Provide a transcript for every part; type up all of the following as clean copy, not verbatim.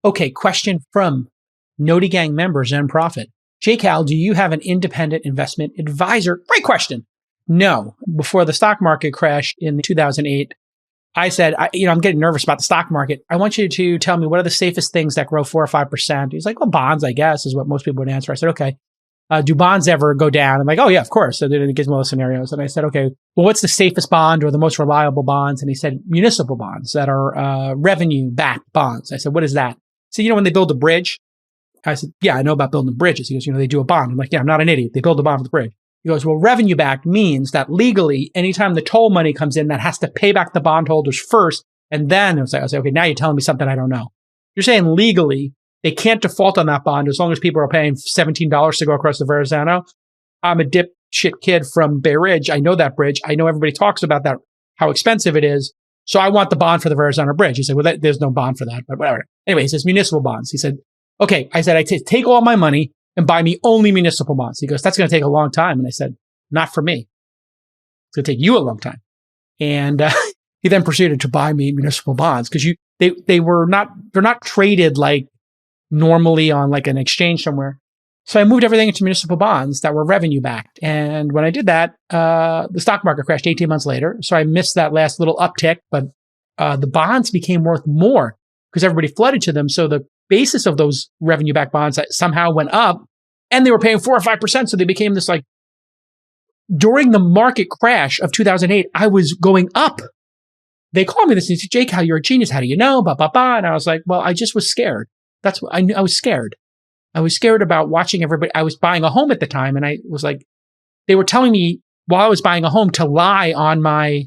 Okay, question from Noti Gang members and Profit. JCal, do you have an independent investment advisor? Great question. No. Before the stock market crashed in 2008, I said, I'm getting nervous about the stock market. I want you to tell me what are the safest things that grow 4 or 5%. He's like, well, bonds, I guess, is what most people would answer. I said, okay. Do bonds ever go down? I'm like, oh yeah, of course. So then it gives me all the scenarios. And I said, okay, well, what's the safest bond or the most reliable bonds? And he said, municipal bonds that are revenue-backed bonds. I said, what is that? So, when they build a bridge, I said, yeah, I know about building bridges. He goes, they do a bond. I'm like, yeah, I'm not an idiot. They build a bond for the bridge. He goes, well, revenue-backed means that legally, anytime the toll money comes in, that has to pay back the bondholders first. And then I was like, okay, now you're telling me something I don't know. You're saying legally, they can't default on that bond as long as people are paying $17 to go across the Verrazano. I'm a dipshit kid from Bay Ridge. I know that bridge. I know everybody talks about that, how expensive it is. So I want the bond for the Verrazano Bridge. He said, well, there's no bond for that, but whatever. Anyway, he says municipal bonds. He said, okay. I said, take all my money and buy me only municipal bonds. He goes, that's going to take a long time. And I said, not for me. It's going to take you a long time. And he then proceeded to buy me municipal bonds because they're not traded like normally on like an exchange somewhere. So I moved everything into municipal bonds that were revenue backed. And when I did that, the stock market crashed 18 months later. So I missed that last little uptick, but the bonds became worth more because everybody flooded to them. So the basis of those revenue backed bonds somehow went up and they were paying 4 or 5%. So they became this like, during the market crash of 2008, I was going up. They called me this and said, Jake, how you're a genius. How do you know? Blah, blah, blah. And I was like, well, I just was scared. That's what I knew. I was scared. I was scared about watching everybody. I was buying a home at the time. And I was like, they were telling me while I was buying a home to lie on my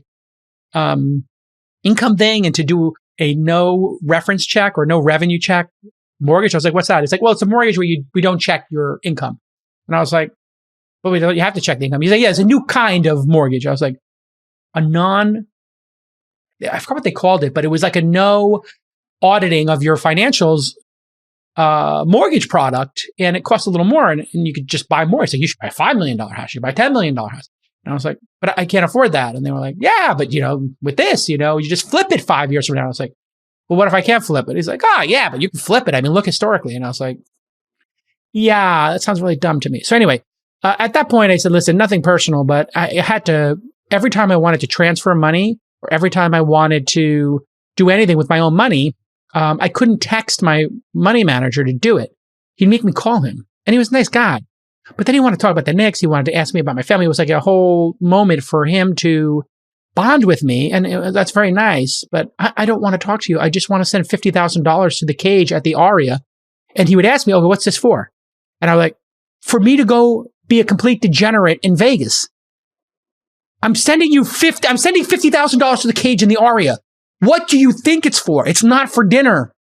income thing and to do a no reference check or no revenue check mortgage. I was like, what's that? It's like, well, it's a mortgage where we don't check your income. And I was like, but wait, you have to check the income. He's like, yeah, it's a new kind of mortgage. I was like, I forgot what they called it, but it was like a no auditing of your financials mortgage product, and it costs a little more, and you could just buy more. So you should buy a $5 million house, you should buy a $10 million house. And I was like, but I can't afford that. And they were like, yeah, but with this, you just flip it 5 years from now. I was like, well, what if I can't flip it? He's like, yeah, but you can flip it. I mean, look historically. And I was like, yeah, that sounds really dumb to me. So anyway, at that point I said, listen, nothing personal, but I had to, every time I wanted to transfer money or every time I wanted to do anything with my own money, I couldn't text my money manager to do it. He'd make me call him. And he was a nice guy. But then he wanted to talk about the Knicks. He wanted to ask me about my family. It was like a whole moment for him to bond with me. And that's very nice. But I don't want to talk to you. I just want to send $50,000 to the cage at the Aria. And he would ask me, oh, what's this for? And I was like, for me to go be a complete degenerate in Vegas. I'm sending $50,000 to the cage in the Aria. What do you think it's for? It's not for dinner.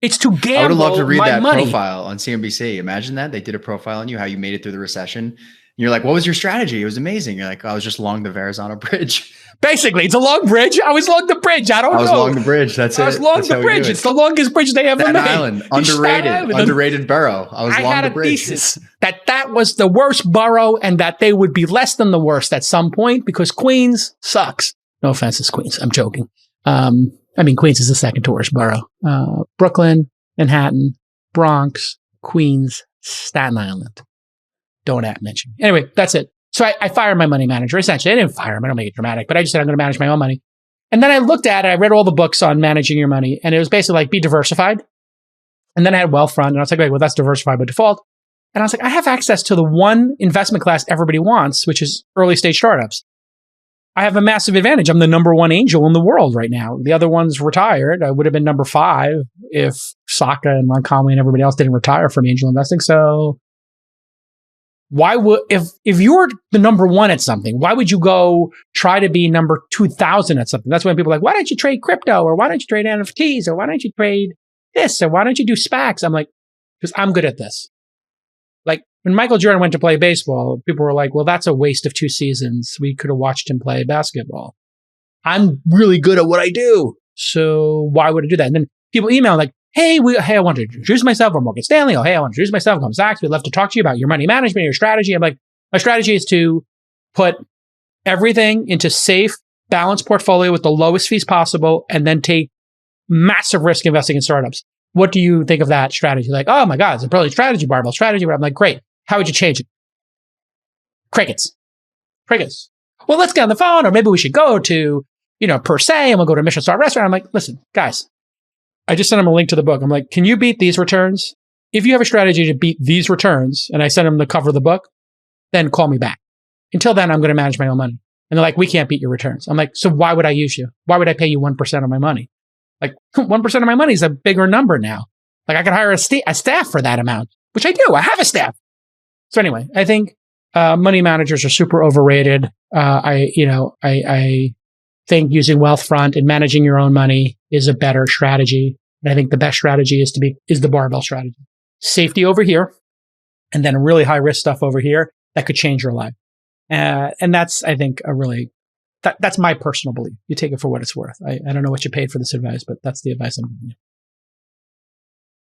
It's to gamble. I would have loved to read that profile on CNBC. Imagine that. They did a profile on you, how you made it through the recession. And you're like, what was your strategy? It was amazing. You're like, I was just along the Verrazano Bridge. Basically, it's a long bridge. I was along the bridge. I was along the bridge. That's it. I was along the bridge. It's the longest bridge they ever made. Island. Underrated borough. I was along the bridge. I had a thesis that was the worst borough and that they would be less than the worst at some point because Queens sucks. No offense to Queens. I'm joking. Queens is the second tourist borough. Brooklyn, Manhattan, Bronx, Queens, Staten Island. Don't mention. Anyway, that's it. So I fired my money manager. Essentially, I didn't fire him. I don't make it dramatic, but I just said I'm going to manage my own money. And then I looked at it. I read all the books on managing your money, and it was basically like be diversified. And then I had Wealthfront, and I was like, well, that's diversified by default. And I was like, I have access to the one investment class everybody wants, which is early stage startups. I have a massive advantage. I'm the number one angel in the world right now. The other one's retired. I would have been number 5 if Saka and Ron Conway and everybody else didn't retire from angel investing. So why would, if you're the number 1 at something, why would you go try to be number 2,000 at something? That's when people are like, why don't you trade crypto? Or why don't you trade NFTs? Or why don't you trade this? Or why don't you do SPACs? I'm like, because I'm good at this. Like when Michael Jordan went to play baseball, people were like, well, that's a waste of 2 seasons. We could have watched him play basketball. I'm really good at what I do. So why would I do that? And then people email like, hey, I want to introduce myself. I'm Morgan Stanley. Oh, hey, I want to introduce myself. I'm Sachs. We'd love to talk to you about your money management, your strategy. I'm like, my strategy is to put everything into safe, balanced portfolio with the lowest fees possible and then take massive risk investing in startups. what do you think of that strategy? Like, oh my God, it's a brilliant strategy, barbell strategy. But I'm like, great. How would you change it? Crickets. Crickets. Well, let's get on the phone, or maybe we should go to, per se, and we'll go to a Michelin star restaurant. I'm like, listen, guys, I just sent them a link to the book. I'm like, can you beat these returns? If you have a strategy to beat these returns, and I send them the cover of the book, then call me back. Until then, I'm going to manage my own money. And they're like, we can't beat your returns. I'm like, so why would I use you? Why would I pay you 1% of my money? Like 1% of my money is a bigger number now. Like I could hire a staff for that amount, which I do. I have a staff. So anyway, I think money managers are super overrated. I think using Wealthfront and managing your own money is a better strategy. And I think the best strategy is the barbell strategy. Safety over here, and then really high risk stuff over here that could change your life. And that's, I think, that's my personal belief. You take it for what it's worth. I don't know what you paid for this advice, but that's the advice I'm giving you.